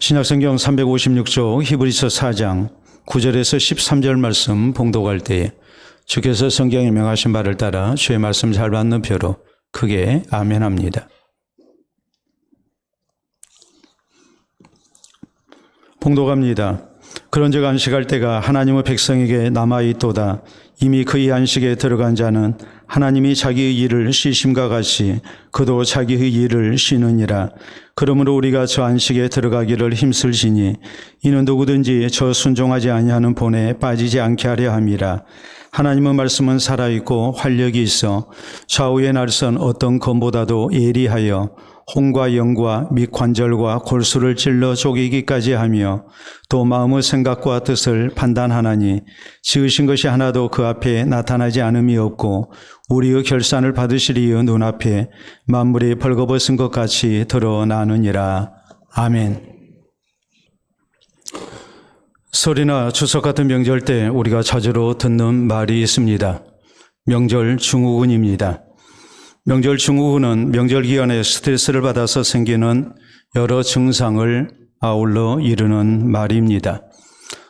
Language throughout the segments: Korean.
신약성경 356쪽 히브리서 4장 9절에서 13절 말씀 봉독할 때에 주께서 성경에 명하신 바를 따라 주의 말씀 잘 받는 표로 크게 아멘합니다. 봉독합니다. 그런즉 안식할 때가 하나님의 백성에게 남아있도다. 이미 그의 안식에 들어간 자는 하나님이 자기의 일을 쉬심과 같이 그도 자기의 일을 쉬느니라. 그러므로 우리가 저 안식에 들어가기를 힘쓸지니 이는 누구든지 저 순종하지 아니하는 본에 빠지지 않게 하려 함이라. 하나님의 말씀은 살아있고 활력이 있어 좌우의 날선 어떤 검보다도 예리하여 혼과 영과 및 관절과 골수를 찔러 쪼개기까지 하며 또 마음의 생각과 뜻을 판단하나니 지으신 것이 하나도 그 앞에 나타나지 않음이 없고 우리의 결산을 받으시리의 눈앞에 만물이 벌거벗은 것 같이 드러나느니라. 아멘. 설이나 추석 같은 명절 때 우리가 자주로 듣는 말이 있습니다. 명절 증후군입니다. 명절 증후군은 명절 기간에 스트레스를 받아서 생기는 여러 증상을 아울러 이르는 말입니다.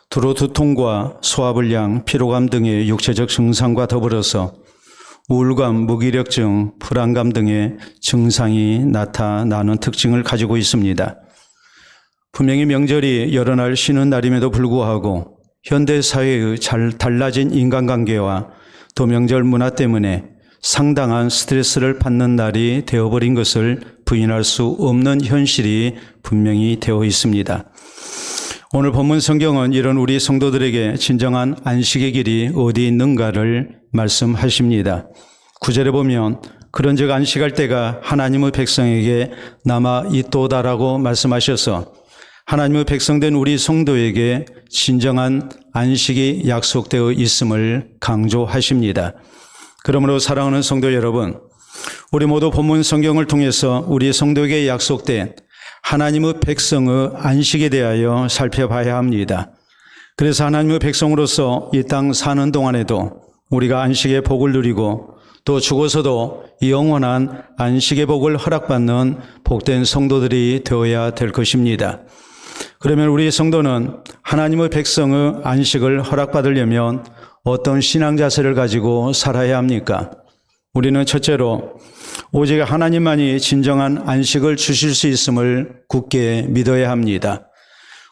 주로 두통과 소화불량, 피로감 등의 육체적 증상과 더불어서 우울감, 무기력증, 불안감 등의 증상이 나타나는 특징을 가지고 있습니다. 분명히 명절이 여러 날 쉬는 날임에도 불구하고 현대사회의 달라진 인간관계와 또 명절 문화 때문에 상당한 스트레스를 받는 날이 되어버린 것을 부인할 수 없는 현실이 분명히 되어 있습니다. 오늘 본문 성경은 이런 우리 성도들에게 진정한 안식의 길이 어디 있는가를 말씀하십니다. 9절에 보면 그런즉 안식할 때가 하나님의 백성에게 남아있도다라고 말씀하셔서 하나님의 백성된 우리 성도에게 진정한 안식이 약속되어 있음을 강조하십니다. 그러므로 사랑하는 성도 여러분, 우리 모두 본문 성경을 통해서 우리 성도에게 약속된 하나님의 백성의 안식에 대하여 살펴봐야 합니다. 그래서 하나님의 백성으로서 이 땅 사는 동안에도 우리가 안식의 복을 누리고 또 죽어서도 영원한 안식의 복을 허락받는 복된 성도들이 되어야 될 것입니다. 그러면 우리 성도는 하나님의 백성의 안식을 허락받으려면 어떤 신앙 자세를 가지고 살아야 합니까? 우리는 첫째로 오직 하나님만이 진정한 안식을 주실 수 있음을 굳게 믿어야 합니다.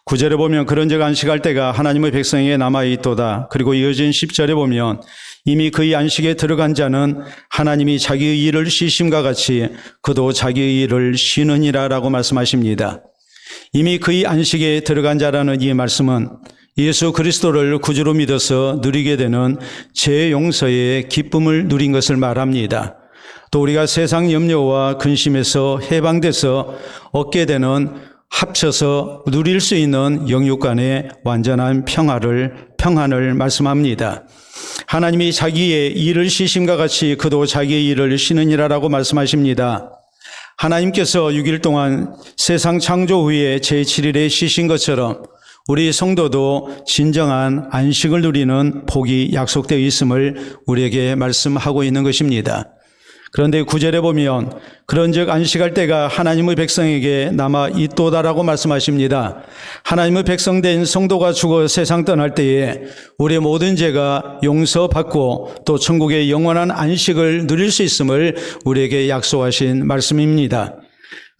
9절에 보면 그런즉 안식할 때가 하나님의 백성에게 남아있도다. 그리고 이어진 10절에 보면 이미 그의 안식에 들어간 자는 하나님이 자기의 일을 쉬심과 같이 그도 자기의 일을 쉬느니라 라고 말씀하십니다. 이미 그의 안식에 들어간 자라는 이 말씀은 예수 그리스도를 구주로 믿어서 누리게 되는 죄 용서의 기쁨을 누린 것을 말합니다. 또 우리가 세상 염려와 근심에서 해방돼서 얻게 되는 합쳐서 누릴 수 있는 영육 간의 완전한 평안을 말씀합니다. 하나님이 자기의 일을 쉬심과 같이 그도 자기의 일을 쉬느니라라고 말씀하십니다. 하나님께서 6일 동안 세상 창조 후에 제7일에 쉬신 것처럼 우리 성도도 진정한 안식을 누리는 복이 약속되어 있음을 우리에게 말씀하고 있는 것입니다. 그런데 9절에 보면 그런즉 안식할 때가 하나님의 백성에게 남아있도다라고 말씀하십니다. 하나님의 백성된 성도가 죽어 세상 떠날 때에 우리의 모든 죄가 용서받고 또 천국의 영원한 안식을 누릴 수 있음을 우리에게 약속하신 말씀입니다.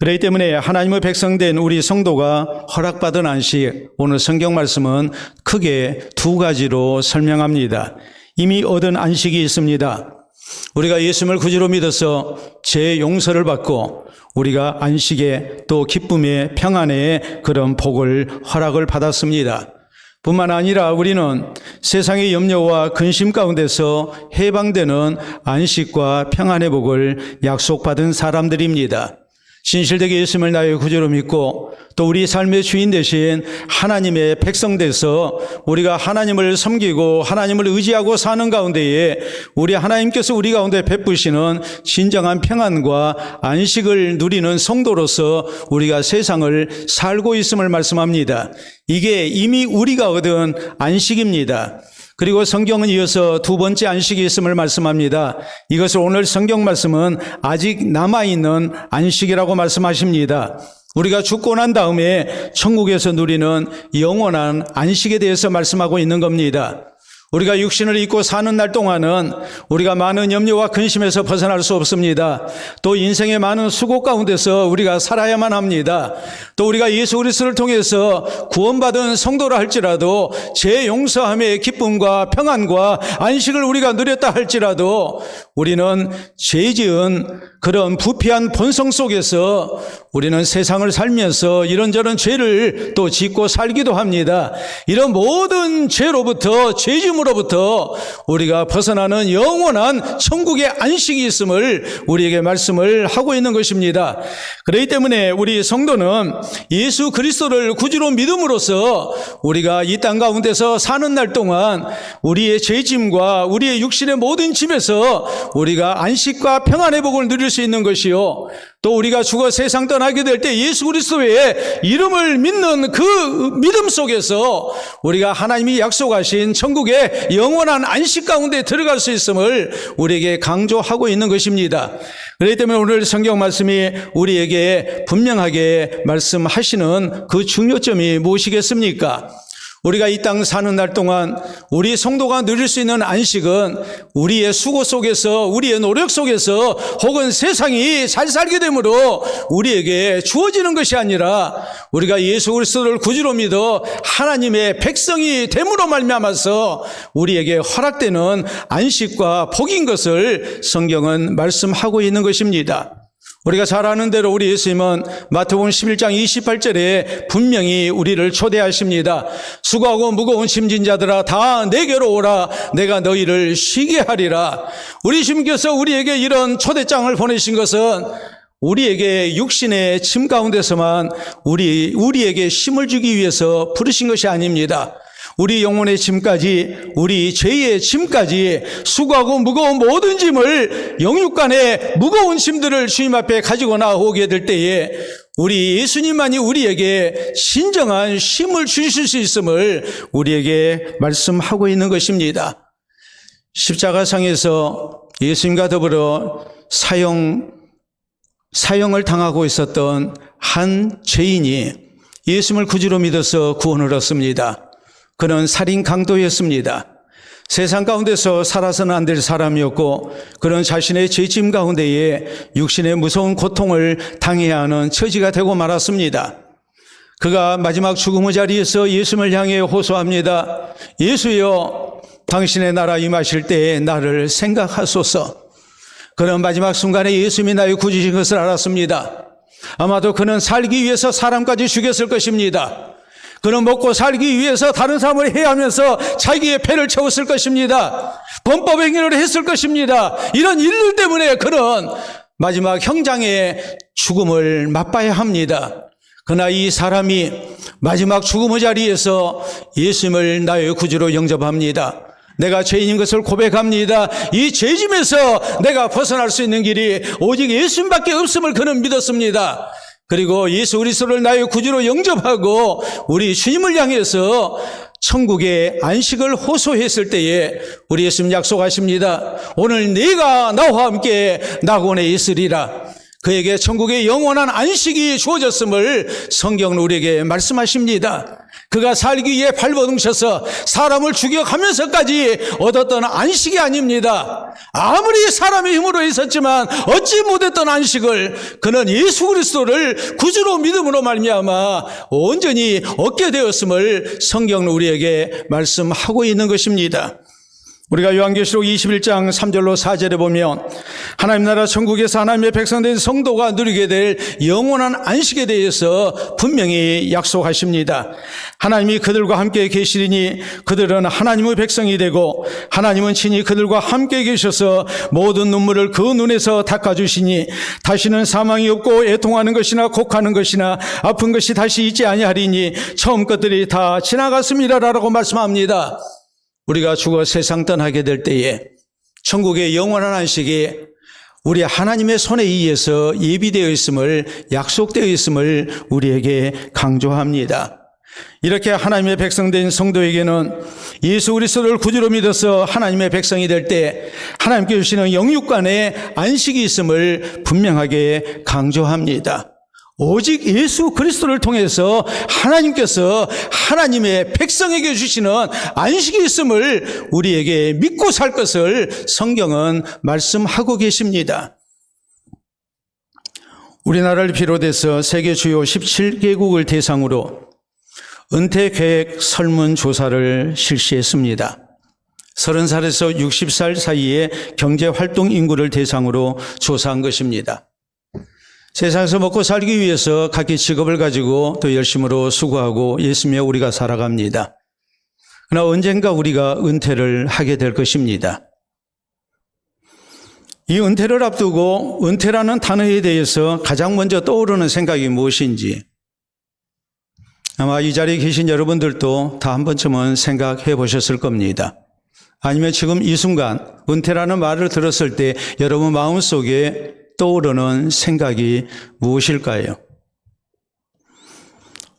그렇기 때문에 하나님의 백성된 우리 성도가 허락받은 안식, 오늘 성경 말씀은 크게 두 가지로 설명합니다. 이미 얻은 안식이 있습니다. 우리가 예수님을 구주로 믿어서 죄 용서를 받고 우리가 안식의 또 기쁨의 평안의 그런 복을 허락을 받았습니다. 뿐만 아니라 우리는 세상의 염려와 근심 가운데서 해방되는 안식과 평안의 복을 약속받은 사람들입니다. 진실되게 예수님을 나의 구주로 믿고 또 우리 삶의 주인 되신 하나님의 백성 돼서 우리가 하나님을 섬기고 하나님을 의지하고 사는 가운데에 우리 하나님께서 우리 가운데 베푸시는 진정한 평안과 안식을 누리는 성도로서 우리가 세상을 살고 있음을 말씀합니다. 이게 이미 우리가 얻은 안식입니다. 그리고 성경은 이어서 두 번째 안식이 있음을 말씀합니다. 이것을 오늘 성경 말씀은 아직 남아있는 안식이라고 말씀하십니다. 우리가 죽고 난 다음에 천국에서 누리는 영원한 안식에 대해서 말씀하고 있는 겁니다. 우리가 육신을 입고 사는 날 동안은 우리가 많은 염려와 근심에서 벗어날 수 없습니다. 또 인생의 많은 수고 가운데서 우리가 살아야만 합니다. 또 우리가 예수 그리스도를 통해서 구원받은 성도라 할지라도 죄 용서함의 기쁨과 평안과 안식을 우리가 누렸다 할지라도 우리는 죄 지은 그런 부패한 본성 속에서 우리는 세상을 살면서 이런저런 죄를 또 짓고 살기도 합니다. 이런 모든 죄로부터 죄짐으로부터 우리가 벗어나는 영원한 천국의 안식이 있음을 우리에게 말씀을 하고 있는 것입니다. 그렇기 때문에 우리 성도는 예수 그리스도를 구주로 믿음으로써 우리가 이 땅 가운데서 사는 날 동안 우리의 죄짐과 우리의 육신의 모든 짐에서 우리가 안식과 평안의 복을 누릴 수 있는 것이요, 또 우리가 죽어 세상 떠나게 될 때 예수 그리스도의 이름을 믿는 그 믿음 속에서 우리가 하나님이 약속하신 천국의 영원한 안식 가운데 들어갈 수 있음을 우리에게 강조하고 있는 것입니다. 그렇기 때문에 오늘 성경 말씀이 우리에게 분명하게 말씀하시는 그 중요점이 무엇이겠습니까? 우리가 이 땅 사는 날 동안 우리 성도가 누릴 수 있는 안식은 우리의 수고 속에서, 우리의 노력 속에서, 혹은 세상이 잘 살게 되므로 우리에게 주어지는 것이 아니라 우리가 예수 그리스도를 구주로 믿어 하나님의 백성이 됨으로 말미암아서 우리에게 허락되는 안식과 복인 것을 성경은 말씀하고 있는 것입니다. 우리가 잘 아는 대로 우리 예수님은 마태복음 11장 28절에 분명히 우리를 초대하십니다. 수고하고 무거운 짐진 자들아 다 내게로 오라, 내가 너희를 쉬게 하리라. 우리 주님께서 우리에게 이런 초대장을 보내신 것은 우리에게 육신의 짐 가운데서만 우리에게 힘을 주기 위해서 부르신 것이 아닙니다. 우리 영혼의 짐까지, 우리 죄의 짐까지, 수고하고 무거운 모든 짐을, 영육간의 무거운 짐들을 주님 앞에 가지고 나오게 될 때에 우리 예수님만이 우리에게 진정한 힘을 주실 수 있음을 우리에게 말씀하고 있는 것입니다. 십자가상에서 예수님과 더불어 사형을 당하고 있었던 한 죄인이 예수님을 구주로 믿어서 구원을 얻습니다. 그는 살인 강도였습니다. 세상 가운데서 살아서는 안 될 사람이었고, 그런 자신의 죄짐 가운데에 육신의 무서운 고통을 당해야 하는 처지가 되고 말았습니다. 그가 마지막 죽음의 자리에서 예수님을 향해 호소합니다. 예수여, 당신의 나라 임하실 때에 나를 생각하소서. 그는 마지막 순간에 예수님이 나의 구주신 것을 알았습니다. 아마도 그는 살기 위해서 사람까지 죽였을 것입니다. 그는 먹고 살기 위해서 다른 사람을 해하면서 자기의 배를 채웠을 것입니다. 범법행위를 했을 것입니다. 이런 일들 때문에 그는 마지막 형장의 죽음을 맛봐야 합니다. 그러나 이 사람이 마지막 죽음의 자리에서 예수님을 나의 구주로 영접합니다. 내가 죄인인 것을 고백합니다. 이 죄짐에서 내가 벗어날 수 있는 길이 오직 예수님밖에 없음을 그는 믿었습니다. 그리고 예수 그리스도를 나의 구주로 영접하고 우리 주님을 향해서 천국의 안식을 호소했을 때에 우리 예수님 약속하십니다. 오늘 네가 나와 함께 낙원에 있으리라. 그에게 천국의 영원한 안식이 주어졌음을 성경은 우리에게 말씀하십니다. 그가 살기 위해 발버둥쳐서 사람을 죽여가면서까지 얻었던 안식이 아닙니다. 아무리 사람의 힘으로 있었지만 얻지 못했던 안식을 그는 예수 그리스도를 구주로 믿음으로 말미암아 온전히 얻게 되었음을 성경은 우리에게 말씀하고 있는 것입니다. 우리가 요한계시록 21장 3절로 4절에 보면 하나님 나라 천국에서 하나님의 백성된 성도가 누리게 될 영원한 안식에 대해서 분명히 약속하십니다. 하나님이 그들과 함께 계시리니 그들은 하나님의 백성이 되고 하나님은 친히 그들과 함께 계셔서 모든 눈물을 그 눈에서 닦아주시니 다시는 사망이 없고 애통하는 것이나 곡하는 것이나 아픈 것이 다시 있지 아니하리니 처음 것들이 다 지나갔음이라라고 말씀합니다. 우리가 죽어 세상 떠나게 될 때에 천국의 영원한 안식이 우리 하나님의 손에 의해서 예비되어 있음을, 약속되어 있음을 우리에게 강조합니다. 이렇게 하나님의 백성된 성도에게는 예수 그리스도를 구주로 믿어서 하나님의 백성이 될 때 하나님께 주시는 영육간의 안식이 있음을 분명하게 강조합니다. 오직 예수 그리스도를 통해서 하나님께서 하나님의 백성에게 주시는 안식이 있음을 우리에게 믿고 살 것을 성경은 말씀하고 계십니다. 우리나라를 비롯해서 세계 주요 17개국을 대상으로 은퇴 계획 설문조사를 실시했습니다. 30살에서 60살 사이의 경제활동 인구를 대상으로 조사한 것입니다. 세상에서 먹고 살기 위해서 각기 직업을 가지고 또 열심으로 수고하고 예수며 우리가 살아갑니다. 그러나 언젠가 우리가 은퇴를 하게 될 것입니다. 이 은퇴를 앞두고 은퇴라는 단어에 대해서 가장 먼저 떠오르는 생각이 무엇인지 아마 이 자리에 계신 여러분들도 다 한 번쯤은 생각해 보셨을 겁니다. 아니면 지금 이 순간 은퇴라는 말을 들었을 때 여러분 마음속에 떠오르는 생각이 무엇일까요?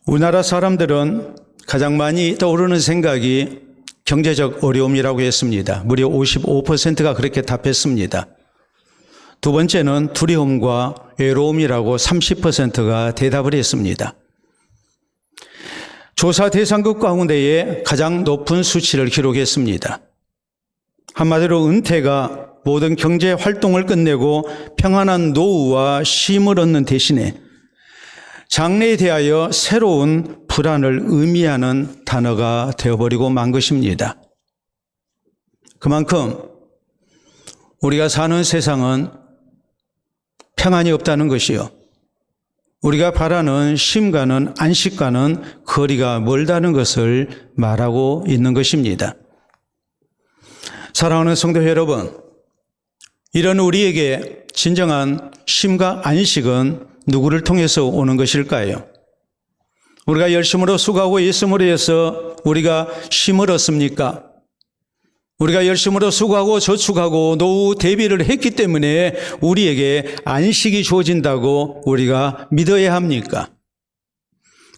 우리나라 사람들은 가장 많이 떠오르는 생각이 경제적 어려움이라고 했습니다. 무려 55%가 그렇게 답했습니다. 두 번째는 두려움과 외로움이라고 30%가 대답을 했습니다. 조사 대상국 가운데에 가장 높은 수치를 기록했습니다. 한마디로 은퇴가 모든 경제 활동을 끝내고 평안한 노후와 쉼을 얻는 대신에 장래에 대하여 새로운 불안을 의미하는 단어가 되어버리고 만 것입니다. 그만큼 우리가 사는 세상은 평안이 없다는 것이요. 우리가 바라는 쉼과는 안식과는 거리가 멀다는 것을 말하고 있는 것입니다. 사랑하는 성도 여러분, 이런 우리에게 진정한 쉼과 안식은 누구를 통해서 오는 것일까요? 우리가 열심으로 수고하고 예수님으로 해서 우리가 쉼을 얻습니까? 우리가 열심으로 수고하고 저축하고 노후 대비를 했기 때문에 우리에게 안식이 주어진다고 우리가 믿어야 합니까?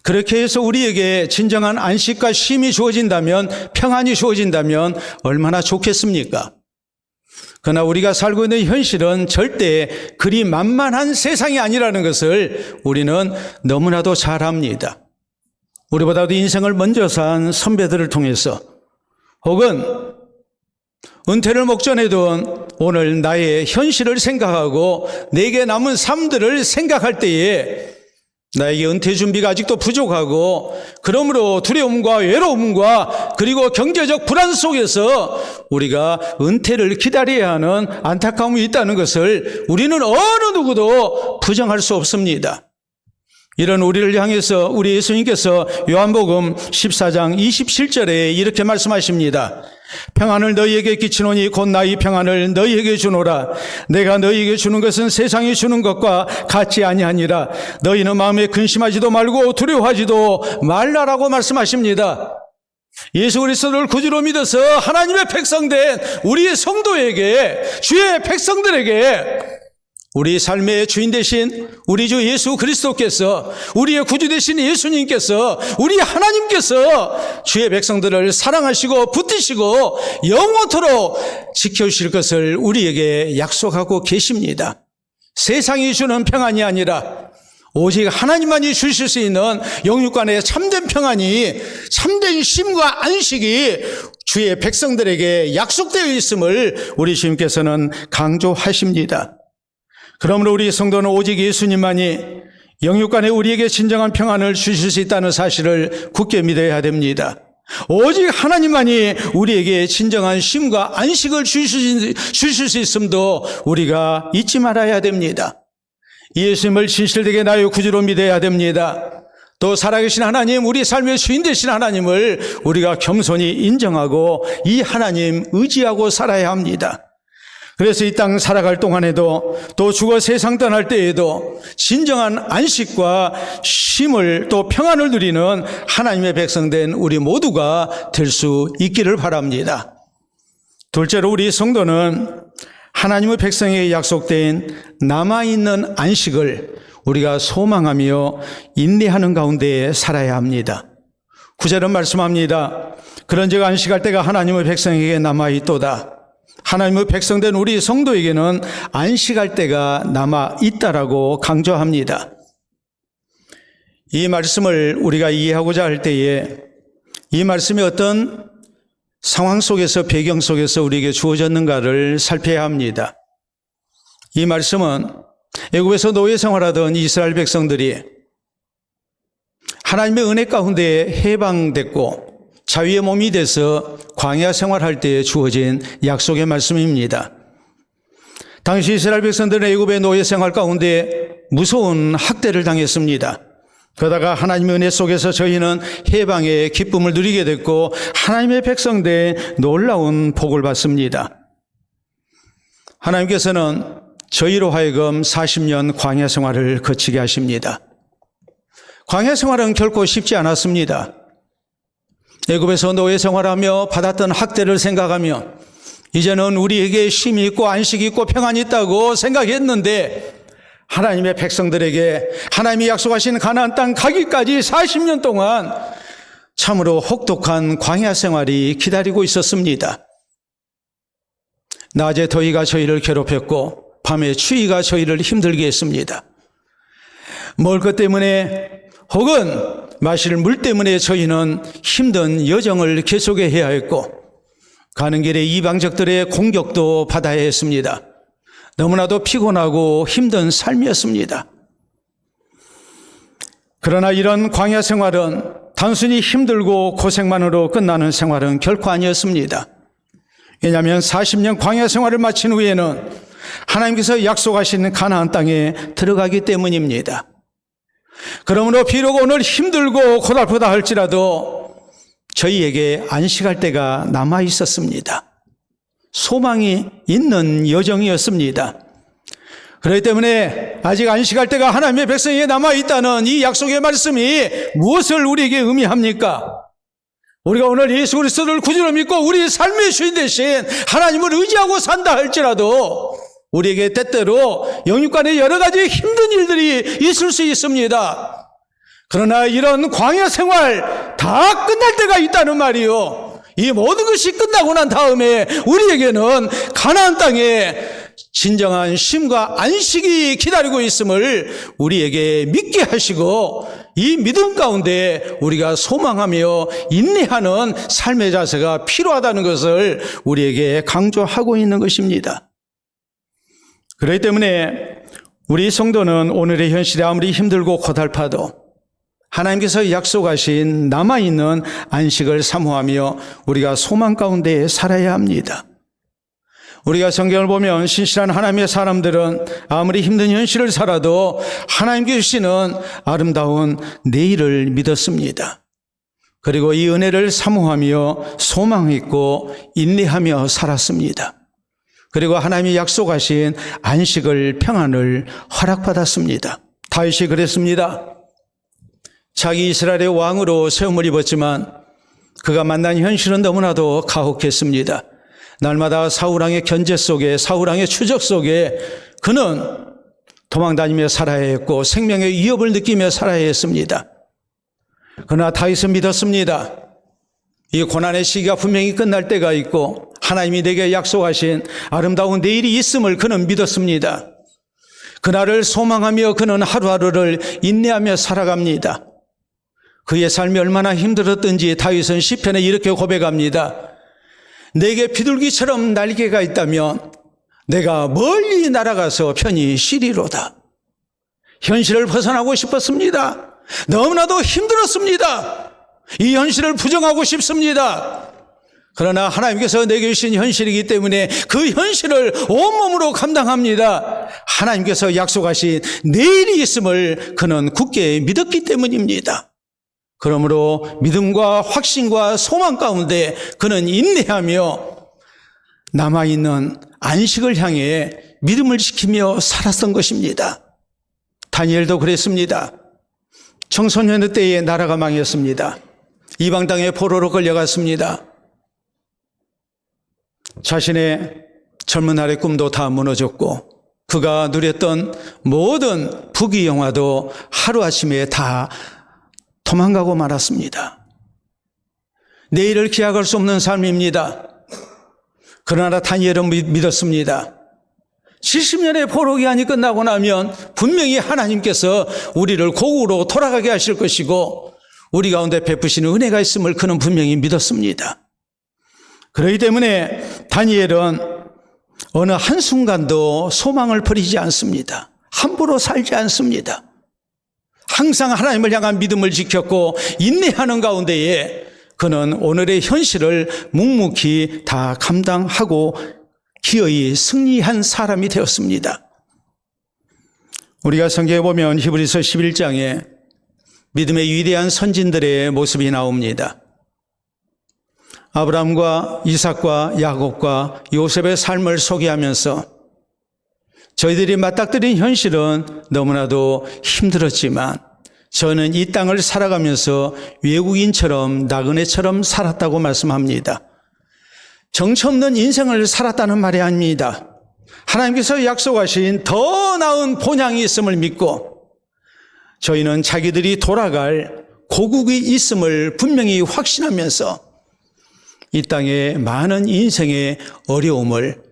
그렇게 해서 우리에게 진정한 안식과 쉼이 주어진다면, 평안이 주어진다면 얼마나 좋겠습니까? 그러나 우리가 살고 있는 현실은 절대 그리 만만한 세상이 아니라는 것을 우리는 너무나도 잘 압니다. 우리보다도 인생을 먼저 산 선배들을 통해서 혹은 은퇴를 목전에 둔 오늘 나의 현실을 생각하고 내게 남은 삶들을 생각할 때에 나에게 은퇴 준비가 아직도 부족하고 그러므로 두려움과 외로움과 그리고 경제적 불안 속에서 우리가 은퇴를 기다려야 하는 안타까움이 있다는 것을 우리는 어느 누구도 부정할 수 없습니다. 이런 우리를 향해서 우리 예수님께서 요한복음 14장 27절에 이렇게 말씀하십니다. 평안을 너희에게 끼치노니 곧 나의 평안을 너희에게 주노라. 내가 너희에게 주는 것은 세상이 주는 것과 같지 아니하니라. 너희는 마음에 근심하지도 말고 두려워하지도 말라라고 말씀하십니다. 예수 그리스도를 구주로 믿어서 하나님의 백성된 우리의 성도에게, 주의 백성들에게 우리 삶의 주인 되신 우리 주 예수 그리스도께서, 우리의 구주 되신 예수님께서, 우리 하나님께서 주의 백성들을 사랑하시고 붙드시고 영원토록 지켜주실 것을 우리에게 약속하고 계십니다. 세상이 주는 평안이 아니라 오직 하나님만이 주실 수 있는 영육간의 참된 평안이, 참된 쉼과 안식이 주의 백성들에게 약속되어 있음을 우리 주님께서는 강조하십니다. 그러므로 우리 성도는 오직 예수님만이 영육간에 우리에게 진정한 평안을 주실 수 있다는 사실을 굳게 믿어야 됩니다. 오직 하나님만이 우리에게 진정한 쉼과 안식을 주실 수 있음도 우리가 잊지 말아야 됩니다. 예수님을 진실되게 나의 구주로 믿어야 됩니다. 또 살아계신 하나님, 우리 삶의 주인 되신 하나님을 우리가 겸손히 인정하고 이 하나님 의지하고 살아야 합니다. 그래서 이 땅 살아갈 동안에도 또 죽어 세상 떠날 때에도 진정한 안식과 쉼을 또 평안을 누리는 하나님의 백성된 우리 모두가 될 수 있기를 바랍니다. 둘째로 우리 성도는 하나님의 백성에게 약속된 남아있는 안식을 우리가 소망하며 인내하는 가운데 살아야 합니다. 9절은 말씀합니다. 그런즉 안식할 때가 하나님의 백성에게 남아있도다. 하나님의 백성된 우리 성도에게는 안식할 때가 남아있다라고 강조합니다. 이 말씀을 우리가 이해하고자 할 때에 이 말씀이 어떤 상황 속에서 배경 속에서 우리에게 주어졌는가를 살펴야 합니다. 이 말씀은 애굽에서 노예 생활하던 이스라엘 백성들이 하나님의 은혜 가운데 해방됐고 자유의 몸이 돼서 광야 생활할 때에 주어진 약속의 말씀입니다. 당시 이스라엘 백성들은 애굽의 노예 생활 가운데 무서운 학대를 당했습니다. 그러다가 하나님의 은혜 속에서 저희는 해방의 기쁨을 누리게 됐고 하나님의 백성된 놀라운 복을 받습니다. 하나님께서는 저희로 하여금 40년 광야 생활을 거치게 하십니다. 광야 생활은 결코 쉽지 않았습니다. 애굽에서 노예 생활하며 받았던 학대를 생각하며 이제는 우리에게 쉼이 있고 안식이 있고 평안이 있다고 생각했는데 하나님의 백성들에게 하나님이 약속하신 가나안 땅 가기까지 40년 동안 참으로 혹독한 광야 생활이 기다리고 있었습니다. 낮에 더위가 저희를 괴롭혔고 밤에 추위가 저희를 힘들게 했습니다. 먹을 것 때문에 혹은 마실 물 때문에 저희는 힘든 여정을 계속해야 했고 가는 길에 이방적들의 공격도 받아야 했습니다. 너무나도 피곤하고 힘든 삶이었습니다. 그러나 이런 광야 생활은 단순히 힘들고 고생만으로 끝나는 생활은 결코 아니었습니다. 왜냐하면 40년 광야 생활을 마친 후에는 하나님께서 약속하신 가나안 땅에 들어가기 때문입니다. 그러므로 비록 오늘 힘들고 고달프다 할지라도 저희에게 안식할 때가 남아 있었습니다. 소망이 있는 여정이었습니다. 그렇기 때문에 아직 안식할 때가 하나님의 백성에게 남아있다는 이 약속의 말씀이 무엇을 우리에게 의미합니까? 우리가 오늘 예수 그리스도를 구주로 믿고 우리 삶의 주인 대신 하나님을 의지하고 산다 할지라도 우리에게 때때로 영육간에 여러 가지 힘든 일들이 있을 수 있습니다. 그러나 이런 광야 생활 다 끝날 때가 있다는 말이요. 이 모든 것이 끝나고 난 다음에 우리에게는 가나안 땅에 진정한 쉼과 안식이 기다리고 있음을 우리에게 믿게 하시고 이 믿음 가운데 우리가 소망하며 인내하는 삶의 자세가 필요하다는 것을 우리에게 강조하고 있는 것입니다. 그렇기 때문에 우리 성도는 오늘의 현실이 아무리 힘들고 고달파도 하나님께서 약속하신 남아있는 안식을 사모하며 우리가 소망 가운데 살아야 합니다. 우리가 성경을 보면 신실한 하나님의 사람들은 아무리 힘든 현실을 살아도 하나님께 주시는 아름다운 내일을 믿었습니다. 그리고 이 은혜를 사모하며 소망했고 인내하며 살았습니다. 그리고 하나님이 약속하신 안식을 평안을 허락받았습니다. 다윗이 그랬습니다. 자기 이스라엘의 왕으로 세움을 입었지만 그가 만난 현실은 너무나도 가혹했습니다. 날마다 사울왕의 견제 속에 사울왕의 추적 속에 그는 도망다니며 살아야 했고 생명의 위협을 느끼며 살아야 했습니다. 그러나 다윗은 믿었습니다. 이 고난의 시기가 분명히 끝날 때가 있고 하나님이 내게 약속하신 아름다운 내일이 있음을 그는 믿었습니다. 그날을 소망하며 그는 하루하루를 인내하며 살아갑니다. 그의 삶이 얼마나 힘들었던지 다윗은 시편에 이렇게 고백합니다. 내게 비둘기처럼 날개가 있다면 내가 멀리 날아가서 편히 쉬리로다. 현실을 벗어나고 싶었습니다. 너무나도 힘들었습니다. 이 현실을 부정하고 싶습니다. 그러나 하나님께서 내게 주신 현실이기 때문에 그 현실을 온몸으로 감당합니다. 하나님께서 약속하신 내일이 있음을 그는 굳게 믿었기 때문입니다. 그러므로 믿음과 확신과 소망 가운데 그는 인내하며 남아있는 안식을 향해 믿음을 지키며 살았던 것입니다. 다니엘도 그랬습니다. 청소년의 때에 나라가 망했습니다. 이방 땅에 포로로 끌려갔습니다. 자신의 젊은 날의 꿈도 다 무너졌고 그가 누렸던 모든 부귀영화도 하루아침에 다 도망가고 말았습니다. 내일을 기약할 수 없는 삶입니다. 그러나 다니엘은 믿었습니다. 70년의 포로 기한이 끝나고 나면 분명히 하나님께서 우리를 고국으로 돌아가게 하실 것이고 우리 가운데 베푸시는 은혜가 있음을 그는 분명히 믿었습니다. 그렇기 때문에 다니엘은 어느 한순간도 소망을 버리지 않습니다. 함부로 살지 않습니다. 항상 하나님을 향한 믿음을 지켰고 인내하는 가운데에 그는 오늘의 현실을 묵묵히 다 감당하고 기어이 승리한 사람이 되었습니다. 우리가 성경에 보면 히브리서 11장에 믿음의 위대한 선진들의 모습이 나옵니다. 아브라함과 이삭과 야곱과 요셉의 삶을 소개하면서 저희들이 맞닥뜨린 현실은 너무나도 힘들었지만 저는 이 땅을 살아가면서 외국인처럼 나그네처럼 살았다고 말씀합니다. 정처 없는 인생을 살았다는 말이 아닙니다. 하나님께서 약속하신 더 나은 본향이 있음을 믿고 저희는 자기들이 돌아갈 고국이 있음을 분명히 확신하면서 이 땅에 많은 인생의 어려움을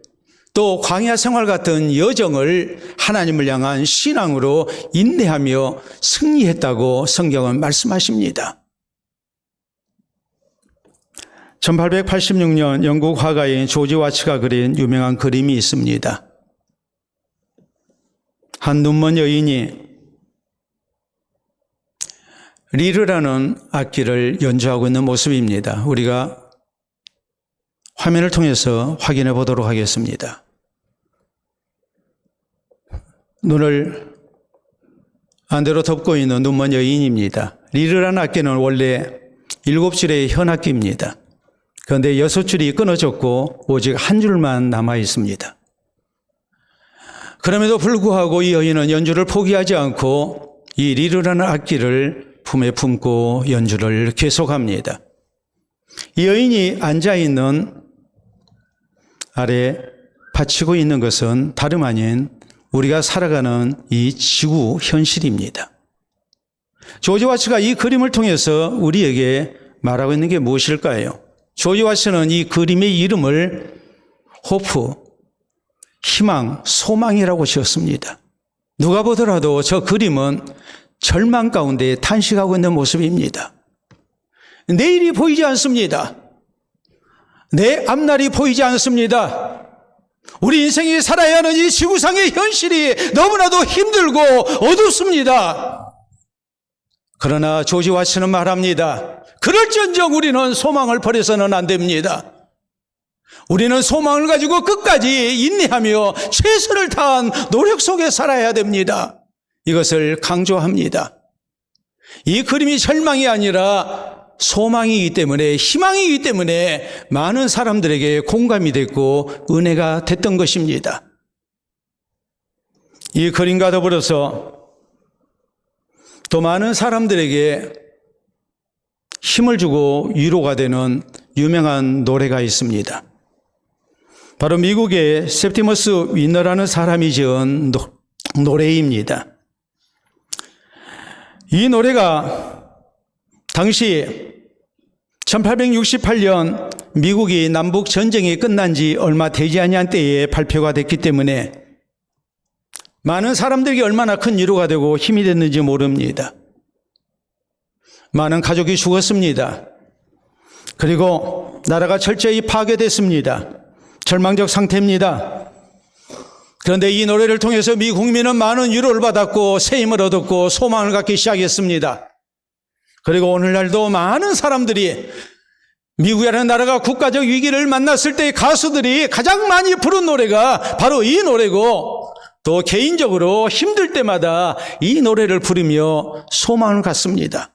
또 광야 생활 같은 여정을 하나님을 향한 신앙으로 인내하며 승리했다고 성경은 말씀하십니다. 1886년 영국 화가인 조지 와츠가 그린 유명한 그림이 있습니다. 한 눈먼 여인이 리르라는 악기를 연주하고 있는 모습입니다. 우리가 화면을 통해서 확인해 보도록 하겠습니다. 눈을 안대로 덮고 있는 눈먼 여인입니다. 리르라는 악기는 원래 7줄의 현악기입니다. 그런데 6줄이 끊어졌고 오직 한 줄만 남아 있습니다. 그럼에도 불구하고 이 여인은 연주를 포기하지 않고 이 리르라는 악기를 품에 품고 연주를 계속합니다. 이 여인이 앉아있는 아래 받치고 있는 것은 다름 아닌 우리가 살아가는 이 지구 현실입니다. 조지 와츠가 이 그림을 통해서 우리에게 말하고 있는 게 무엇일까요? 조지 와츠는 이 그림의 이름을 호프, 희망, 소망이라고 지었습니다. 누가 보더라도 저 그림은 절망 가운데 탄식하고 있는 모습입니다. 내일이 보이지 않습니다. 내 앞날이 보이지 않습니다. 우리 인생이 살아야 하는 이 지구상의 현실이 너무나도 힘들고 어둡습니다. 그러나 조지 와츠는 말합니다. 그럴지언정 우리는 소망을 버려서는 안 됩니다. 우리는 소망을 가지고 끝까지 인내하며 최선을 다한 노력 속에 살아야 됩니다. 이것을 강조합니다. 이 그림이 절망이 아니라 소망이기 때문에, 희망이기 때문에 많은 사람들에게 공감이 됐고 은혜가 됐던 것입니다. 이 그림과 더불어서 또 많은 사람들에게 힘을 주고 위로가 되는 유명한 노래가 있습니다. 바로 미국의 셉티머스 위너라는 사람이 지은 노래입니다. 이 노래가 당시 1868년 미국이 남북 전쟁이 끝난 지 얼마 되지 않은 때에 발표가 됐기 때문에 많은 사람들에게 얼마나 큰 위로가 되고 힘이 됐는지 모릅니다. 많은 가족이 죽었습니다. 그리고 나라가 철저히 파괴됐습니다. 절망적 상태입니다. 그런데 이 노래를 통해서 미 국민은 많은 위로를 받았고 새 힘을 얻었고 소망을 갖기 시작했습니다. 그리고 오늘날도 많은 사람들이 미국이라는 나라가 국가적 위기를 만났을 때 가수들이 가장 많이 부른 노래가 바로 이 노래고 또 개인적으로 힘들 때마다 이 노래를 부르며 소망을 갖습니다.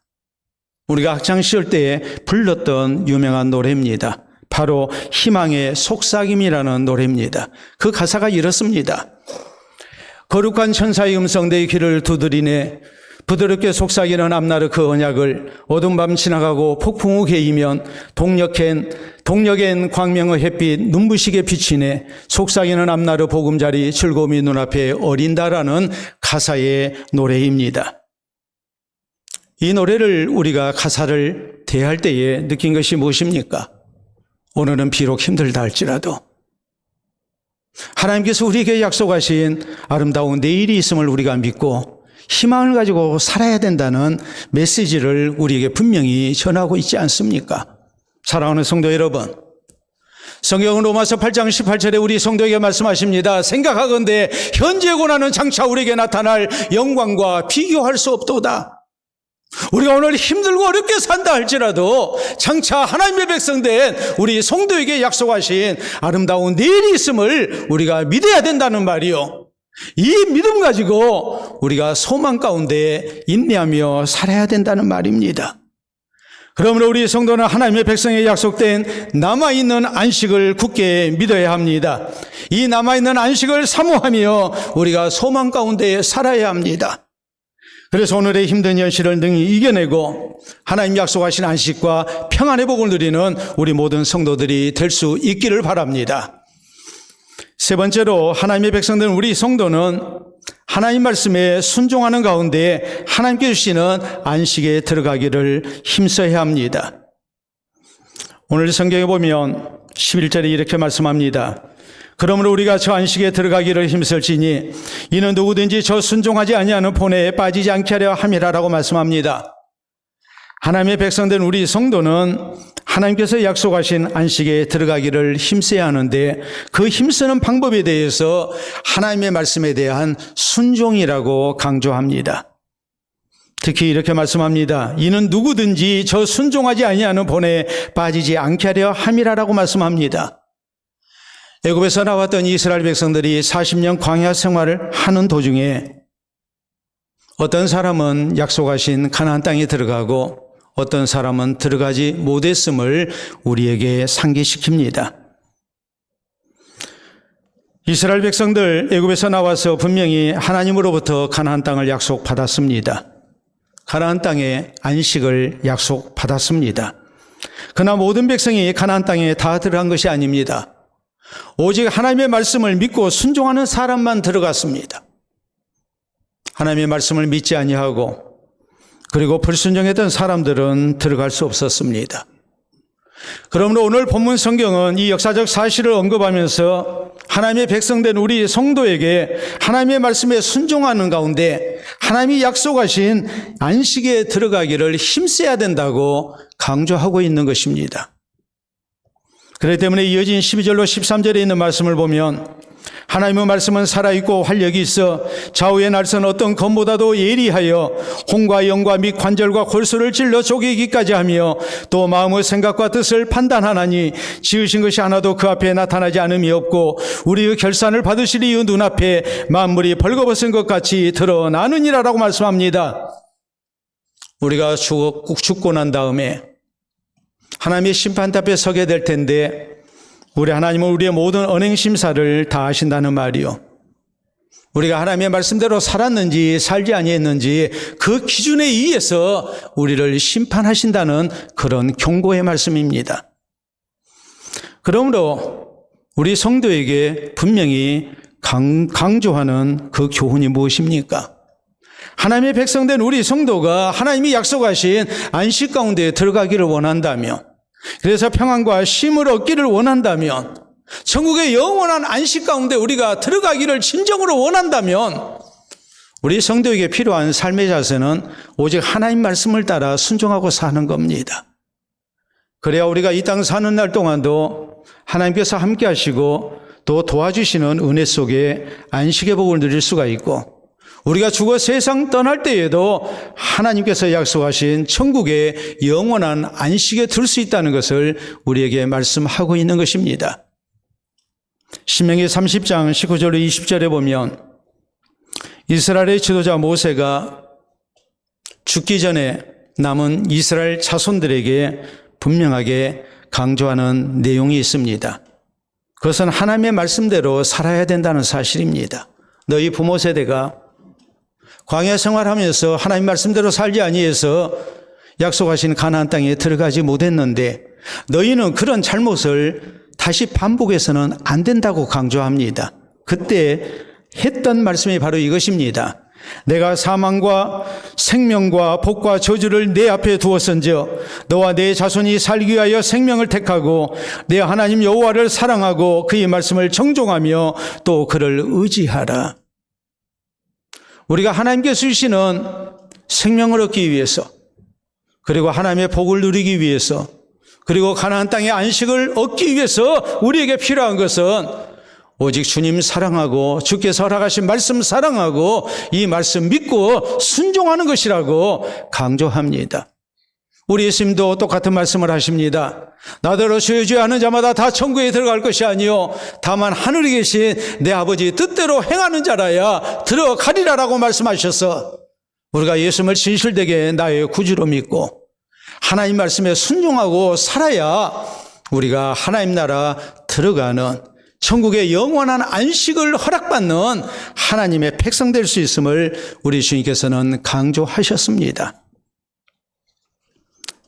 우리가 학창시절 때에 불렀던 유명한 노래입니다. 바로 희망의 속삭임이라는 노래입니다. 그 가사가 이렇습니다. 거룩한 천사의 음성 내 귀를 두드리네 부드럽게 속삭이는 앞나르 그 언약을 어두운 밤 지나가고 폭풍 후 개이면 동력엔 광명의 햇빛 눈부시게 비치네 속삭이는 앞나르 보금자리 즐거움이 눈앞에 어린다라는 가사의 노래입니다. 이 노래를 우리가 가사를 대할 때에 느낀 것이 무엇입니까? 오늘은 비록 힘들다 할지라도 하나님께서 우리에게 약속하신 아름다운 내일이 있음을 우리가 믿고 희망을 가지고 살아야 된다는 메시지를 우리에게 분명히 전하고 있지 않습니까? 사랑하는 성도 여러분, 성경은 로마서 8장 18절에 우리 성도에게 말씀하십니다. 생각하건대 현재의 고난은 장차 우리에게 나타날 영광과 비교할 수 없도다. 우리가 오늘 힘들고 어렵게 산다 할지라도 장차 하나님의 백성된 우리 성도에게 약속하신 아름다운 내일이 있음을 우리가 믿어야 된다는 말이요. 이 믿음 가지고 우리가 소망 가운데 인내하며 살아야 된다는 말입니다. 그러므로 우리 성도는 하나님의 백성에 약속된 남아있는 안식을 굳게 믿어야 합니다. 이 남아있는 안식을 사모하며 우리가 소망 가운데 살아야 합니다. 그래서 오늘의 힘든 현실을 능히 이겨내고 하나님 약속하신 안식과 평안의 복을 누리는 우리 모든 성도들이 될 수 있기를 바랍니다. 세 번째로 하나님의 백성된 우리 성도는 하나님 말씀에 순종하는 가운데 하나님께 주시는 안식에 들어가기를 힘써야 합니다. 오늘 성경에 보면 11절에 이렇게 말씀합니다. 그러므로 우리가 저 안식에 들어가기를 힘쓸지니 이는 누구든지 저 순종하지 아니하는 본에 빠지지 않게 하려 함이라라고 말씀합니다. 하나님의 백성된 우리 성도는 하나님께서 약속하신 안식에 들어가기를 힘써야 하는데 그 힘쓰는 방법에 대해서 하나님의 말씀에 대한 순종이라고 강조합니다. 특히 이렇게 말씀합니다. 이는 누구든지 저 순종하지 아니하는 본에 빠지지 않게 하려 함이라라고 말씀합니다. 애굽에서 나왔던 이스라엘 백성들이 40년 광야 생활을 하는 도중에 어떤 사람은 약속하신 가나안 땅에 들어가고 어떤 사람은 들어가지 못했음을 우리에게 상기시킵니다. 이스라엘 백성들 애굽에서 나와서 분명히 하나님으로부터 가나안 땅을 약속받았습니다. 가나안 땅에 안식을 약속받았습니다. 그러나 모든 백성이 가나안 땅에 다 들어간 것이 아닙니다. 오직 하나님의 말씀을 믿고 순종하는 사람만 들어갔습니다. 하나님의 말씀을 믿지 아니하고 그리고 불순종했던 사람들은 들어갈 수 없었습니다. 그러므로 오늘 본문 성경은 이 역사적 사실을 언급하면서 하나님의 백성된 우리 성도에게 하나님의 말씀에 순종하는 가운데 하나님이 약속하신 안식에 들어가기를 힘써야 된다고 강조하고 있는 것입니다. 그렇기 때문에 이어진 12절로 13절에 있는 말씀을 보면 하나님의 말씀은 살아있고 활력이 있어 좌우의 날선 어떤 검보다도 예리하여 혼과 영과 및 관절과 골수를 찔러 쪼개기까지 하며 또 마음의 생각과 뜻을 판단하나니 지으신 것이 하나도 그 앞에 나타나지 않음이 없고 우리의 결산을 받으실 이의 눈앞에 만물이 벌거벗은 것 같이 드러나느니라라고 말씀합니다. 우리가 죽고 난 다음에 하나님의 심판대 앞에 서게 될 텐데 우리 하나님은 우리의 모든 언행심사를 다 하신다는 말이요. 우리가 하나님의 말씀대로 살았는지 살지 아니했는지 그 기준에 의해서 우리를 심판하신다는 그런 경고의 말씀입니다. 그러므로 우리 성도에게 분명히 강조하는 그 교훈이 무엇입니까? 하나님의 백성된 우리 성도가 하나님이 약속하신 안식 가운데 들어가기를 원한다며 그래서 평안과 쉼을 얻기를 원한다면 천국의 영원한 안식 가운데 우리가 들어가기를 진정으로 원한다면 우리 성도에게 필요한 삶의 자세는 오직 하나님 말씀을 따라 순종하고 사는 겁니다. 그래야 우리가 이 땅 사는 날 동안도 하나님께서 함께 하시고 또 도와주시는 은혜 속에 안식의 복을 누릴 수가 있고 우리가 죽어 세상 떠날 때에도 하나님께서 약속하신 천국의 영원한 안식에 들 수 있다는 것을 우리에게 말씀하고 있는 것입니다. 신명기 30장 19절로 20절에 보면 이스라엘의 지도자 모세가 죽기 전에 남은 이스라엘 자손들에게 분명하게 강조하는 내용이 있습니다. 그것은 하나님의 말씀대로 살아야 된다는 사실입니다. 너희 부모 세대가 광야 생활하면서 하나님 말씀대로 살지 아니해서 약속하신 가나안 땅에 들어가지 못했는데 너희는 그런 잘못을 다시 반복해서는 안 된다고 강조합니다. 그때 했던 말씀이 바로 이것입니다. 내가 사망과 생명과 복과 저주를 내 앞에 두었은즉 너와 내 자손이 살기 위하여 생명을 택하고 내 하나님 여호와를 사랑하고 그의 말씀을 정종하며 또 그를 의지하라. 우리가 하나님께서 주시는 생명을 얻기 위해서, 그리고 하나님의 복을 누리기 위해서, 그리고 가나안 땅의 안식을 얻기 위해서 우리에게 필요한 것은 오직 주님 사랑하고 주께서 허락하신 말씀 사랑하고 이 말씀 믿고 순종하는 것이라고 강조합니다. 우리 예수님도 똑같은 말씀을 하십니다. 나더러 주여 주여 하는 자마다 다 천국에 들어갈 것이 아니요 다만 하늘에 계신 내 아버지 뜻대로 행하는 자라야 들어가리라라고 말씀하셔서 우리가 예수님을 진실되게 나의 구주로 믿고 하나님 말씀에 순종하고 살아야 우리가 하나님 나라 들어가는 천국의 영원한 안식을 허락받는 하나님의 백성 될 수 있음을 우리 주님께서는 강조하셨습니다.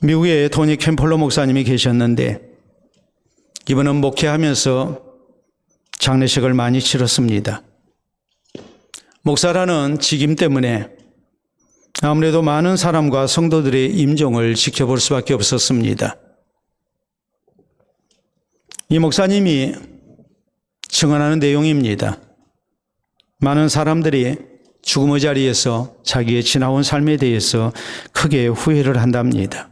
미국에 토니 캠펄러 목사님이 계셨는데 이분은 목회하면서 장례식을 많이 치렀습니다. 목사라는 직임 때문에 아무래도 많은 사람과 성도들의 임종을 지켜볼 수밖에 없었습니다. 이 목사님이 증언하는 내용입니다. 많은 사람들이 죽음의 자리에서 자기의 지나온 삶에 대해서 크게 후회를 한답니다.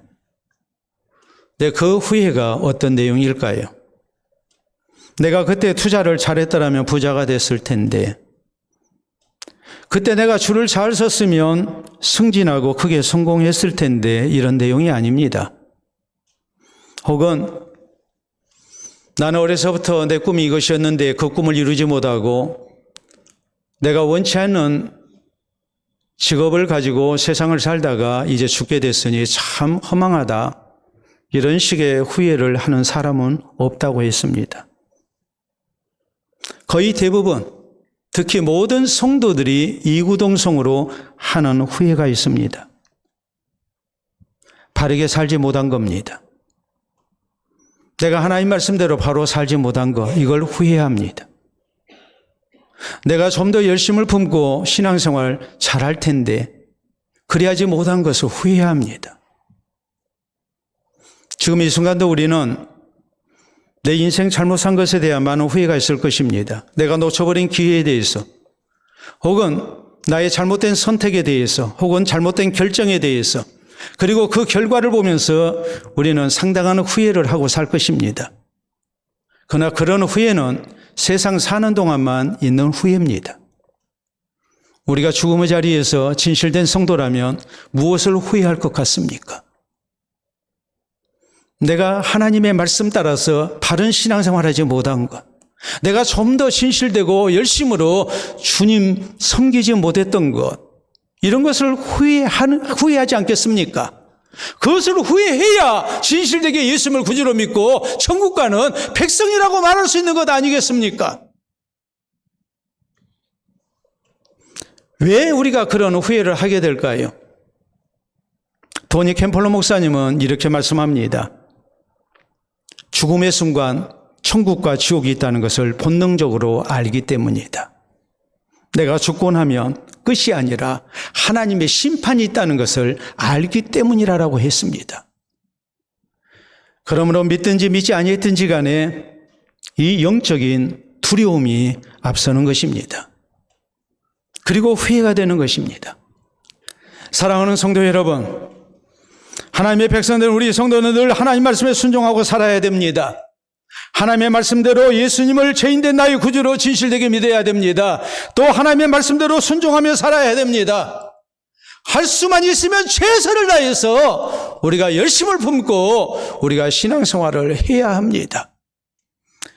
근데 그 후회가 어떤 내용일까요? 내가 그때 투자를 잘했더라면 부자가 됐을 텐데, 그때 내가 줄을 잘 섰으면 승진하고 크게 성공했을 텐데, 이런 내용이 아닙니다. 혹은 나는 어려서부터 내 꿈이 이것이었는데 그 꿈을 이루지 못하고 내가 원치 않는 직업을 가지고 세상을 살다가 이제 죽게 됐으니 참 허망하다. 이런 식의 후회를 하는 사람은 없다고 했습니다. 거의 대부분, 특히 모든 성도들이 이구동성으로 하는 후회가 있습니다. 바르게 살지 못한 겁니다. 내가 하나님 말씀대로 바로 살지 못한 것, 이걸 후회합니다. 내가 좀 더 열심을 품고 신앙생활 잘할 텐데 그리하지 못한 것을 후회합니다. 지금 이 순간도 우리는 내 인생 잘못 산 것에 대한 많은 후회가 있을 것입니다. 내가 놓쳐버린 기회에 대해서, 혹은 나의 잘못된 선택에 대해서, 혹은 잘못된 결정에 대해서, 그리고 그 결과를 보면서 우리는 상당한 후회를 하고 살 것입니다. 그러나 그런 후회는 세상 사는 동안만 있는 후회입니다. 우리가 죽음의 자리에서 진실된 성도라면 무엇을 후회할 것 같습니까? 내가 하나님의 말씀 따라서 바른 신앙생활하지 못한 것, 내가 좀 더 진실되고 열심으로 주님 섬기지 못했던 것, 이런 것을 후회하지 않겠습니까? 그것을 후회해야 진실되게 예수님을 구주로 믿고 천국 가는 백성이라고 말할 수 있는 것 아니겠습니까? 왜 우리가 그런 후회를 하게 될까요? 토니 캠펄러 목사님은 이렇게 말씀합니다. 죽음의 순간 천국과 지옥이 있다는 것을 본능적으로 알기 때문이다. 내가 죽고 나면 끝이 아니라 하나님의 심판이 있다는 것을 알기 때문이라고 했습니다. 그러므로 믿든지 믿지 아니했든지 간에 이 영적인 두려움이 앞서는 것입니다. 그리고 후회가 되는 것입니다. 사랑하는 성도 여러분, 하나님의 백성들, 우리 성도는 늘 하나님 말씀에 순종하고 살아야 됩니다. 하나님의 말씀대로 예수님을 죄인된 나의 구주로 진실되게 믿어야 됩니다. 또 하나님의 말씀대로 순종하며 살아야 됩니다. 할 수만 있으면 최선을 다해서 우리가 열심을 품고 우리가 신앙생활을 해야 합니다.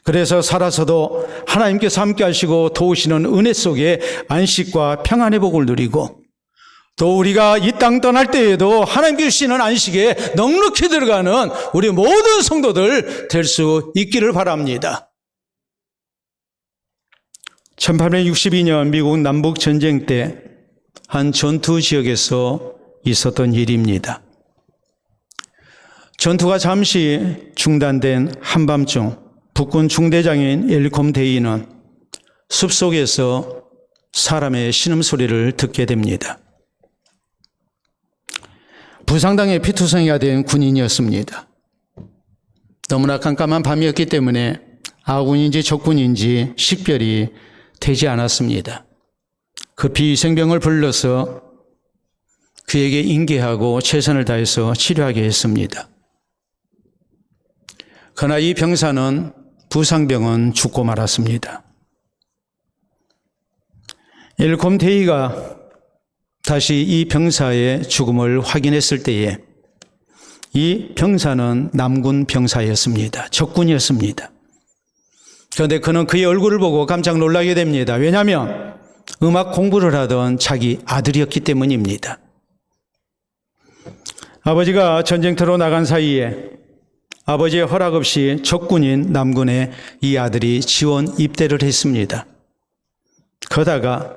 그래서 살아서도 하나님께서 함께 하시고 도우시는 은혜 속에 안식과 평안의 복을 누리고, 또 우리가 이 땅 떠날 때에도 하나님께 주시는 안식에 넉넉히 들어가는 우리 모든 성도들 될 수 있기를 바랍니다. 1862년 미국 남북전쟁 때 한 전투 지역에서 있었던 일입니다. 전투가 잠시 중단된 한밤중 북군 중대장인 엘리콤 대위는 숲속에서 사람의 신음소리를 듣게 됩니다. 부상당해 피투성이가 된 군인이었습니다. 너무나 깜깜한 밤이었기 때문에 아군인지 적군인지 식별이 되지 않았습니다. 급히 위생병을 불러서 그에게 인계하고 최선을 다해서 치료하게 했습니다. 그러나 이 병사는 부상병은 죽고 말았습니다. 엘콤 대위가 다시 이 병사의 죽음을 확인했을 때에 이 병사는 남군 병사였습니다. 적군이었습니다. 그런데 그는 그의 얼굴을 보고 깜짝 놀라게 됩니다. 왜냐하면 음악 공부를 하던 자기 아들이었기 때문입니다. 아버지가 전쟁터로 나간 사이에 아버지의 허락 없이 적군인 남군에 이 아들이 지원 입대를 했습니다. 그러다가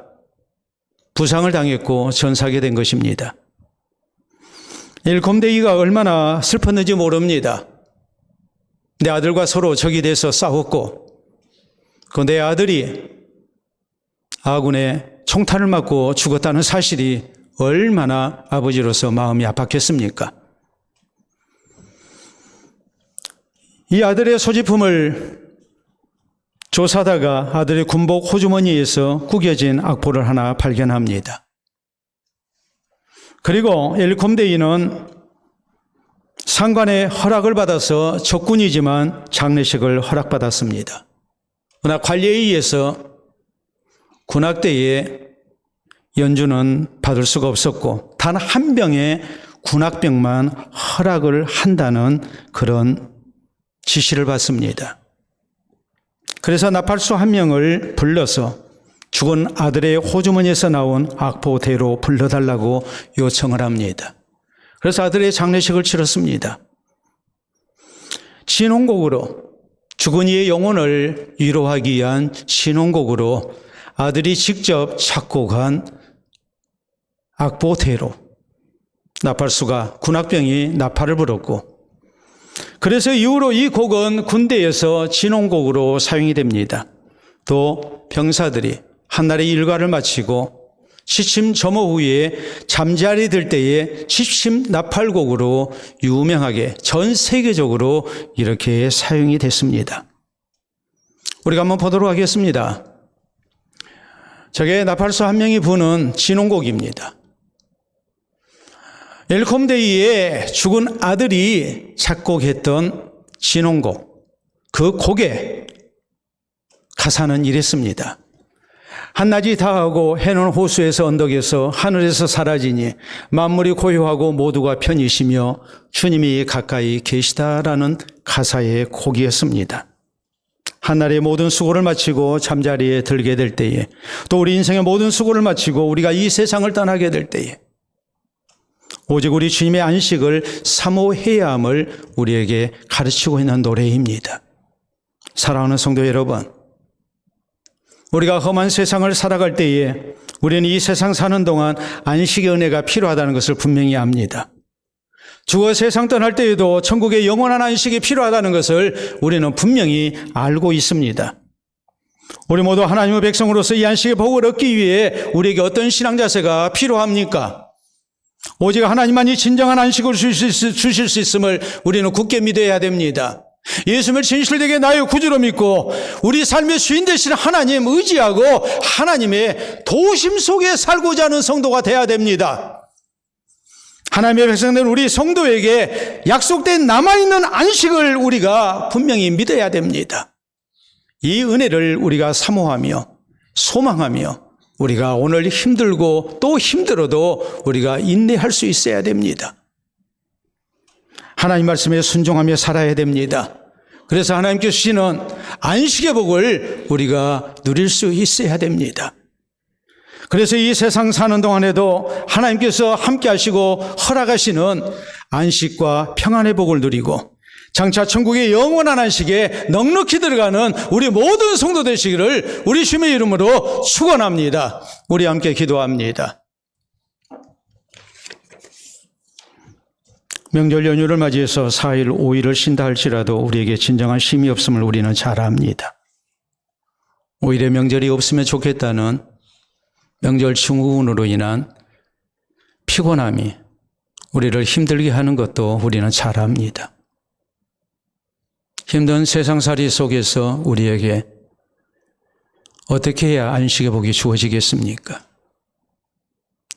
부상을 당했고 전사하게 된 것입니다. 엘콤 대위가 얼마나 슬펐는지 모릅니다. 내 아들과 서로 적이 돼서 싸웠고 그 내 아들이 아군의 총탄을 맞고 죽었다는 사실이 얼마나 아버지로서 마음이 아팠겠습니까? 이 아들의 소지품을 조사하다가 아들의 군복 호주머니에서 구겨진 악보를 하나 발견합니다. 그리고 엘콤 대위는 상관의 허락을 받아서 적군이지만 장례식을 허락받았습니다. 그러나 관리에 의해서 군악대의 연주는 받을 수가 없었고 단 한 병의 군악병만 허락을 한다는 그런 지시를 받습니다. 그래서 나팔수 한 명을 불러서 죽은 아들의 호주머니에서 나온 악보대로 불러달라고 요청을 합니다. 그래서 아들의 장례식을 치렀습니다. 신혼곡으로 죽은 이의 영혼을 위로하기 위한 신혼곡으로 아들이 직접 작곡한 악보대로 나팔수가 군악병이 나팔을 불었고 그래서 이후로 이 곡은 군대에서 진홍곡으로 사용이 됩니다. 또 병사들이 한날의 일과를 마치고 시침 점호 후에 잠자리 들 때의 시침 나팔곡으로 유명하게 전 세계적으로 이렇게 사용이 됐습니다. 우리가 한번 보도록 하겠습니다. 저게 나팔수 한 명이 부는 진홍곡입니다. 엘콤 대위의 죽은 아들이 작곡했던 진홍곡, 그 곡의 가사는 이랬습니다. 한낮이 다하고 해는 호수에서 언덕에서 하늘에서 사라지니 만물이 고요하고 모두가 편히 쉬며 주님이 가까이 계시다라는 가사의 곡이었습니다. 한날의 모든 수고를 마치고 잠자리에 들게 될 때에 또 우리 인생의 모든 수고를 마치고 우리가 이 세상을 떠나게 될 때에 오직 우리 주님의 안식을 사모해야 함을 우리에게 가르치고 있는 노래입니다. 사랑하는 성도 여러분, 우리가 험한 세상을 살아갈 때에 우리는 이 세상 사는 동안 안식의 은혜가 필요하다는 것을 분명히 압니다. 죽어 세상 떠날 때에도 천국의 영원한 안식이 필요하다는 것을 우리는 분명히 알고 있습니다. 우리 모두 하나님의 백성으로서 이 안식의 복을 얻기 위해 우리에게 어떤 신앙 자세가 필요합니까? 오직 하나님만이 진정한 안식을 주실 수 있음을 우리는 굳게 믿어야 됩니다. 예수님을 진실되게 나의 구주로 믿고 우리 삶의 주인 되시는 하나님 의지하고 하나님의 도우심 속에 살고자 하는 성도가 되어야 됩니다. 하나님의 백성된 우리 성도에게 약속된 남아있는 안식을 우리가 분명히 믿어야 됩니다. 이 은혜를 우리가 사모하며 소망하며 우리가 오늘 힘들고 또 힘들어도 우리가 인내할 수 있어야 됩니다. 하나님 말씀에 순종하며 살아야 됩니다. 그래서 하나님께서 주시는 안식의 복을 우리가 누릴 수 있어야 됩니다. 그래서 이 세상 사는 동안에도 하나님께서 함께 하시고 허락하시는 안식과 평안의 복을 누리고 장차 천국의 영원한 안식에 넉넉히 들어가는 우리 모든 성도 되시기를 우리 주님의 이름으로 축원합니다. 우리 함께 기도합니다. 명절 연휴를 맞이해서 4일, 5일을 쉰다 할지라도 우리에게 진정한 쉼이 없음을 우리는 잘 압니다. 5일의 명절이 없으면 좋겠다는 명절 증후군으로 인한 피곤함이 우리를 힘들게 하는 것도 우리는 잘 압니다. 힘든 세상살이 속에서 우리에게 어떻게 해야 안식의 복이 주어지겠습니까?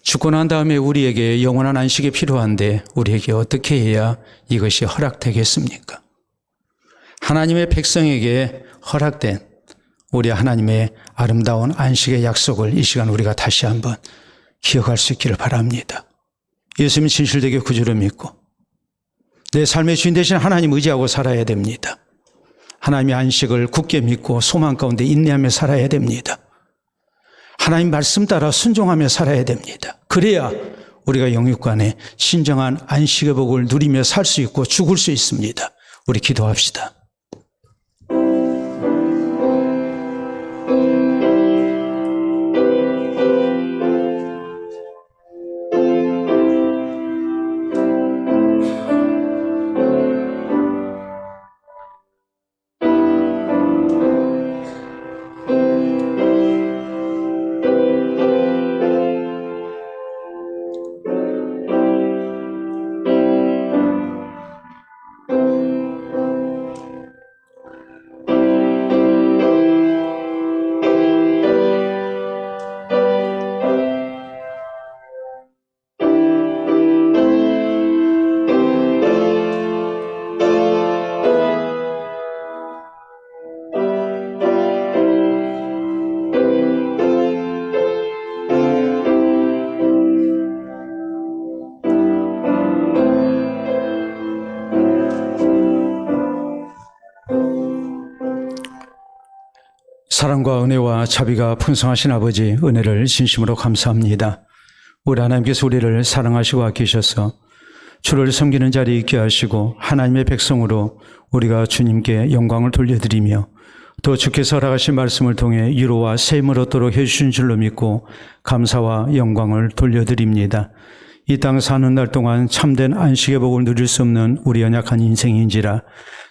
죽고 난 다음에 우리에게 영원한 안식이 필요한데 우리에게 어떻게 해야 이것이 허락되겠습니까? 하나님의 백성에게 허락된 우리 하나님의 아름다운 안식의 약속을 이 시간 우리가 다시 한번 기억할 수 있기를 바랍니다. 예수님 진실되게 구주를 믿고 내 삶의 주인 되신 하나님 의지하고 살아야 됩니다. 하나님의 안식을 굳게 믿고 소망 가운데 인내하며 살아야 됩니다. 하나님 말씀 따라 순종하며 살아야 됩니다. 그래야 우리가 영육간에 신정한 안식의 복을 누리며 살 수 있고 죽을 수 있습니다. 우리 기도합시다. 사랑과 은혜와 자비가 풍성하신 아버지 은혜를 진심으로 감사합니다. 우리 하나님께서 우리를 사랑하시고 아끼셔서 주를 섬기는 자리에 있게 하시고 하나님의 백성으로 우리가 주님께 영광을 돌려드리며 또 주께서 허락하신 말씀을 통해 위로와 셈을 얻도록 해주신 줄로 믿고 감사와 영광을 돌려드립니다. 이 땅 사는 날 동안 참된 안식의 복을 누릴 수 없는 우리 연약한 인생인지라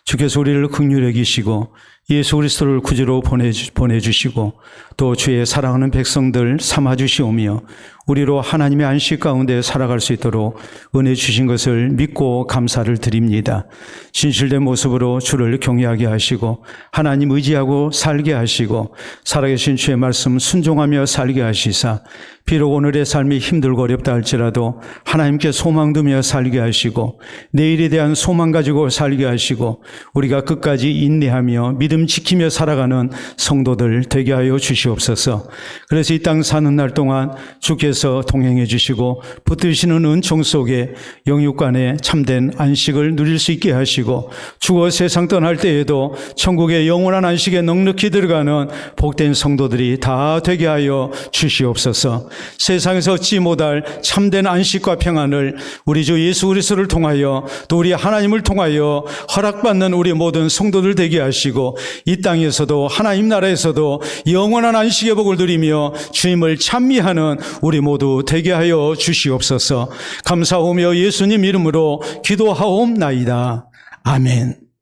주께서 우리를 긍휼히 여기시고 예수 그리스도를 구주로 보내주시고 또 주의 사랑하는 백성들 삼아주시오며 우리로 하나님의 안식 가운데 살아갈 수 있도록 은혜 주신 것을 믿고 감사를 드립니다. 진실된 모습으로 주를 경외하게 하시고 하나님 의지하고 살게 하시고 살아계신 주의 말씀 순종하며 살게 하시사 비록 오늘의 삶이 힘들고 어렵다 할지라도 하나님께 소망 두며 살게 하시고 내일에 대한 소망 가지고 살게 하시고 우리가 끝까지 인내하며 믿음 지키며 살아가는 성도들 되게 하여 주시옵소서. 그래서 이 땅 사는 날 동안 주께서 동행해 주시고 붙드시는 은총 속에 영육간에 참된 안식을 누릴 수 있게 하시고 죽어 세상 떠날 때에도 천국의 영원한 안식에 넉넉히 들어가는 복된 성도들이 다 되게 하여 주시옵소서. 세상에서 얻지 못할 참된 안식과 평안을 우리 주 예수 그리스도를 통하여 또 우리 하나님을 통하여 허락받는 우리 모든 성도들 되게 하시고 이 땅에서도 하나님 나라에서도 영원한 안식의 복을 누리며 주님을 찬미하는 우리 모두 되게 하여 주시옵소서. 감사하며 예수님 이름으로 기도하옵나이다. 아멘.